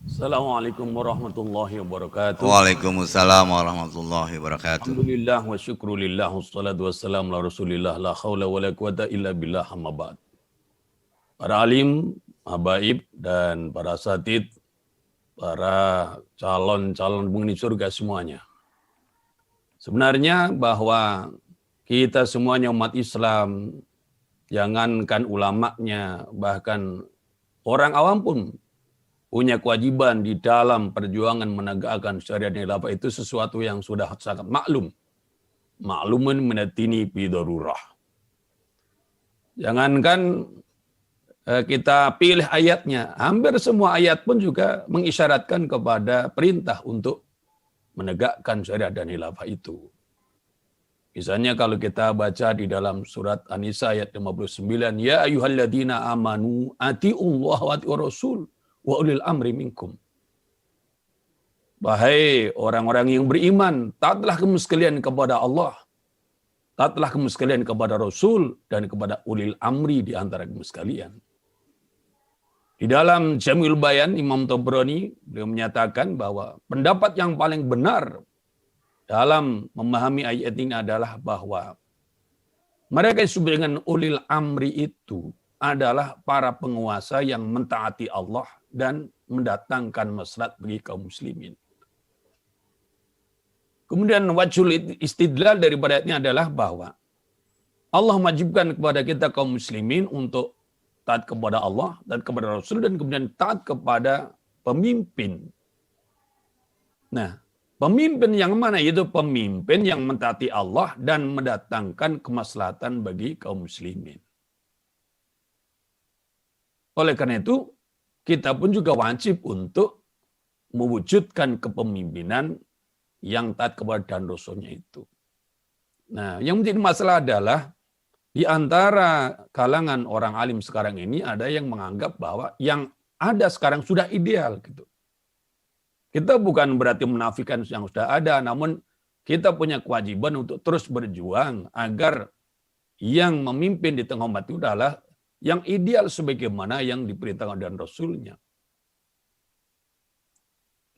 Assalamualaikum warahmatullahi wabarakatuh. Waalaikumsalam warahmatullahi wabarakatuh. Alhamdulillah wa syukrulillah wassalatu wassalamu ala rasulillah la khawla wa la quwata illa billah amma ba'd. Para alim, habaib, dan para asatid, para calon-calon penghuni surga semuanya. Sebenarnya bahwa kita semuanya umat Islam, jangankan ulamanya, bahkan orang awam pun punya kewajiban di dalam perjuangan menegakkan syariat khilafah itu sesuatu yang sudah sangat maklum. Maklumun minatini bidarurah. Jangankan kita pilih ayatnya, hampir semua ayat pun juga mengisyaratkan kepada perintah untuk menegakkan syariat dan khilafah itu. Misalnya kalau kita baca di dalam surat An-Nisa ayat 59, ya ayyuhalladzina amanu atiullah wa atiur rasul wa ulil amri minkum. Wahai orang-orang yang beriman, taatlah kamu sekalian kepada Allah, taatlah kamu sekalian kepada Rasul, dan kepada ulil amri di antara kamu sekalian. Di dalam Jamil Bayan, Imam Tabrani beliau menyatakan bahwa pendapat yang paling benar dalam memahami ayat ini adalah bahwa mereka yang disebut dengan ulil amri itu adalah para penguasa yang mentaati Allah dan mendatangkan maslahat bagi kaum muslimin. Kemudian wajhul istidlal daripada ayat ini adalah bahwa Allah wajibkan kepada kita kaum muslimin untuk taat kepada Allah, taat kepada Rasul, dan kemudian taat kepada pemimpin. Nah, pemimpin yang mana? Yaitu pemimpin yang mentaati Allah dan mendatangkan kemaslahatan bagi kaum muslimin. Oleh karena itu, kita pun juga wajib untuk mewujudkan kepemimpinan yang taat kepada dan Rasulnya itu. Nah, yang menjadi masalah adalah di antara kalangan orang alim sekarang ini ada yang menganggap bahwa yang ada sekarang sudah ideal gitu. Kita bukan berarti menafikan yang sudah ada, namun kita punya kewajiban untuk terus berjuang agar yang memimpin di tengah umat itu adalah yang ideal sebagaimana yang diperintahkan dan Rasulnya.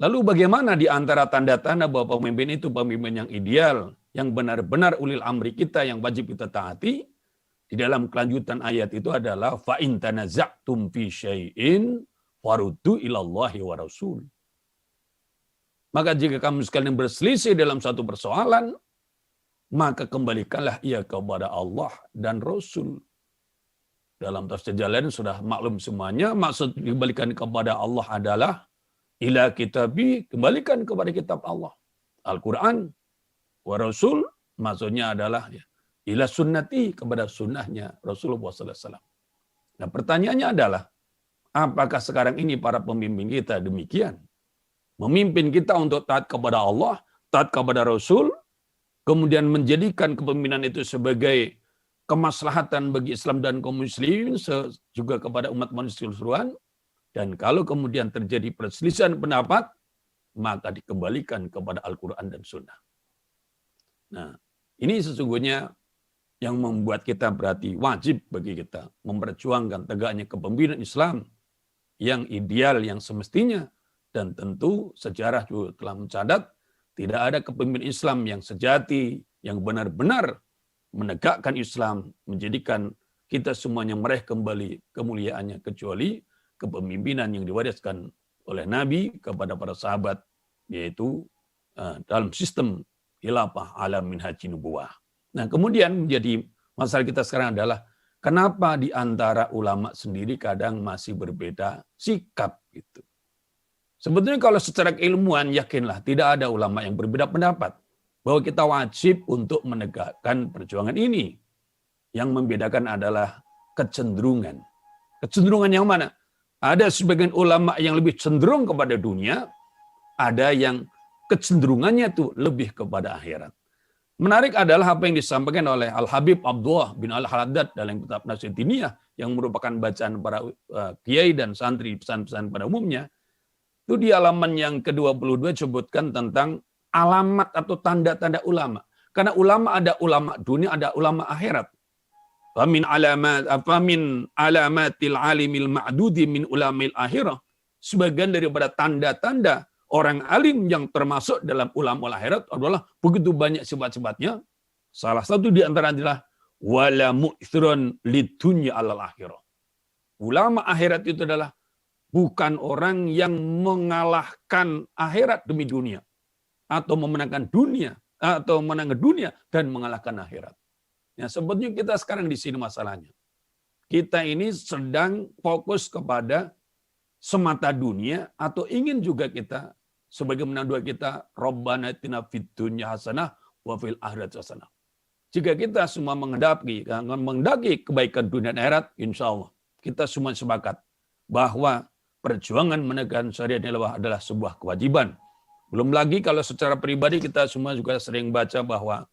Lalu bagaimana di antara tanda-tanda bahwa pemimpin itu pemimpin yang ideal, yang benar-benar ulil amri kita, yang wajib kita taati? Di dalam kelanjutan ayat itu adalah fa in tanaza'tum fi syai'in faruddu ilallahi wa rasul. Maka jika kamu sekalian berselisih dalam satu persoalan, maka kembalikanlah ia kepada Allah dan Rasul. Dalam tafsir Jalalain sudah maklum semuanya, maksud dikembalikan kepada Allah adalah ila kitabi, kembalikan kepada kitab Allah. Al-Quran, wa Rasul, maksudnya adalah ya, ila sunnati, kepada sunnahnya Rasulullah SAW. Nah pertanyaannya adalah, apakah sekarang ini para pemimpin kita demikian? Memimpin kita untuk taat kepada Allah, taat kepada Rasul, kemudian menjadikan kepemimpinan itu sebagai kemaslahatan bagi Islam dan kaum muslimin, juga kepada umat manusia keseluruhan. Dan kalau kemudian terjadi perselisihan pendapat, maka dikembalikan kepada Al-Quran dan Sunnah. Nah, ini sesungguhnya yang membuat kita berarti wajib bagi kita memperjuangkan tegaknya kepemimpinan Islam yang ideal, yang semestinya. Dan tentu sejarah juga telah mencatat, tidak ada kepemimpinan Islam yang sejati, yang benar-benar menegakkan Islam, menjadikan kita semuanya meraih kembali kemuliaannya, kecuali kepemimpinan yang diwariskan oleh Nabi kepada para sahabat, yaitu dalam sistem khilafah ala minhaji nubuwah. Nah, kemudian menjadi masalah kita sekarang adalah kenapa di antara ulama sendiri kadang masih berbeda sikap gitu. Sebetulnya kalau secara keilmuan yakinlah tidak ada ulama yang berbeda pendapat bahwa kita wajib untuk menegakkan perjuangan ini. Yang membedakan adalah kecenderungan. Kecenderungan yang mana? Ada sebagian ulama yang lebih cenderung kepada dunia, ada yang kecenderungannya itu lebih kepada akhirat. Menarik adalah apa yang disampaikan oleh Al-Habib Abdullah bin Al-Haddad dalam kitab Nasihat Diniyah, yang merupakan bacaan para kiai dan santri pesan-pesan pada umumnya. Itu di halaman yang ke-22 disebutkan tentang alamat atau tanda-tanda ulama. Karena ulama ada ulama dunia, ada ulama akhirat. Famin alamatil alimil ma'dudi min ulamil akhirah. sebagian daripada tanda-tanda orang alim yang termasuk dalam ulama akhirat adalah begitu banyak sifat-sifatnya. Salah satu di antara adalah wala mu'thirun lidunya alal akhirah. Ulama akhirat itu adalah bukan orang yang mengalahkan akhirat demi dunia atau memenangkan dunia atau menangkan dunia dan mengalahkan akhirat. Ya, sebetulnya kita sekarang di sini masalahnya. Kita ini sedang fokus kepada semata dunia atau ingin juga kita sebagaimana doa kita Rabbana atina fid dunya hasanah wa fil akhirati hasanah. Jika kita semua mengendaki kebaikan dunia dan akhirat, insya Allah kita semua sepakat bahwa perjuangan menegakkan syariat adalah sebuah kewajiban. Belum lagi kalau secara pribadi kita semua juga sering baca bahwa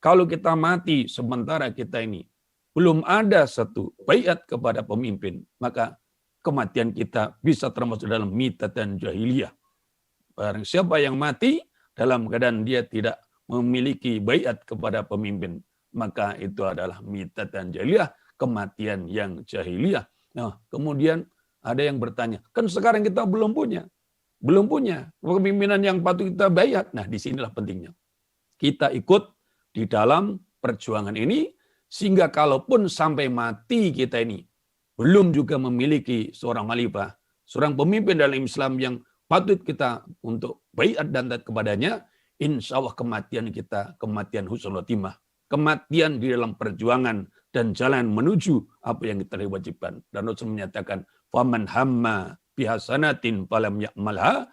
kalau kita mati sementara kita ini belum ada satu baiat kepada pemimpin, maka kematian kita bisa termasuk dalam mitatan jahiliyah. Barang siapa yang mati dalam keadaan dia tidak memiliki baiat kepada pemimpin, maka itu adalah mitatan jahiliyah, kematian yang jahiliyah. Nah, kemudian ada yang bertanya, kan sekarang kita belum punya kepemimpinan yang patut kita baiat. Nah, disinilah pentingnya. Kita ikut di dalam perjuangan ini, sehingga kalaupun sampai mati kita ini belum juga memiliki seorang khalifah, seorang pemimpin dalam Islam yang patut kita untuk baiat dan taat kepadanya, insya Allah kematian kita, kematian husnul khotimah, kematian di dalam perjuangan dan jalan menuju apa yang kita wajibkan. Dan Rasul menyatakan, faman hamma bihasanatin falam ya'malha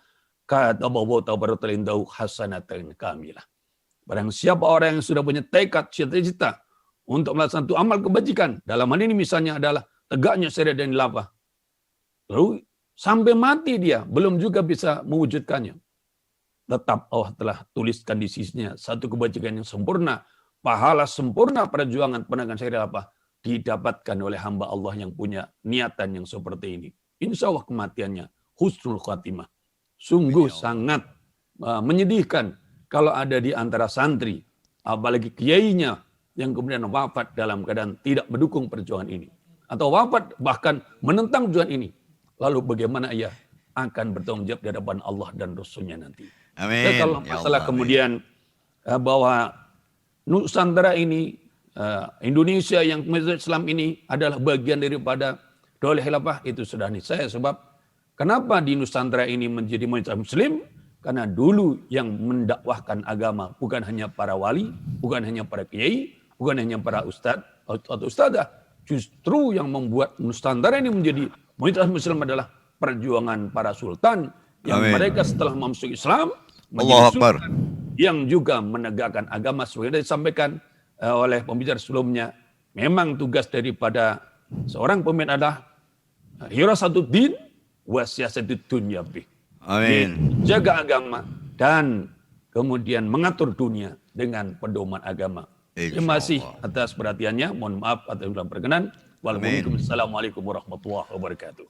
katabahu tabarata indahu hasanatan kamilah. Barang siapa orang yang sudah punya tekad, cita-cita untuk melaksanakan amal kebajikan, dalam hal ini misalnya adalah tegaknya syariat dan khilafah, lalu sampai mati dia belum juga bisa mewujudkannya, tetap Allah telah tuliskan di sisinya satu kebajikan yang sempurna, pahala sempurna perjuangan penegakan syariat apa didapatkan oleh hamba Allah yang punya niatan yang seperti ini. Insya Allah kematiannya husnul khatimah. Sungguh sangat menyedihkan kalau ada di antara santri, apalagi kiainya, yang kemudian wafat dalam keadaan tidak mendukung perjuangan ini. Atau wafat bahkan menentang perjuangan ini. Lalu bagaimana ia akan bertanggung jawab di hadapan Allah dan Rasulnya nanti. Amin. Dan kalau masalah kemudian bahwa Nusantara ini, Indonesia yang Majlis Islam ini adalah bagian daripada Daulah Khilafah, itu sudah niscaya. Sebab kenapa di Nusantara ini menjadi Majlis Muslim? Karena dulu yang mendakwahkan agama bukan hanya para wali, bukan hanya para kiai, bukan hanya para ustadz atau ustadzah. Justru yang membuat Nusantara ini menjadi Majlis Muslim adalah perjuangan para sultan yang mereka setelah masuk Islam menjadi sultan yang juga menegakkan agama seperti yang disampaikan oleh pembicara sebelumnya. Memang tugas daripada seorang pemimpin adalah hirasatuddin wa siyasatid dunya bih. Amin. Jaga agama dan kemudian mengatur dunia dengan pedoman agama. Terima kasih atas perhatiannya. Mohon maaf atas yang berkenan. Wassalamualaikum warahmatullahi wabarakatuh.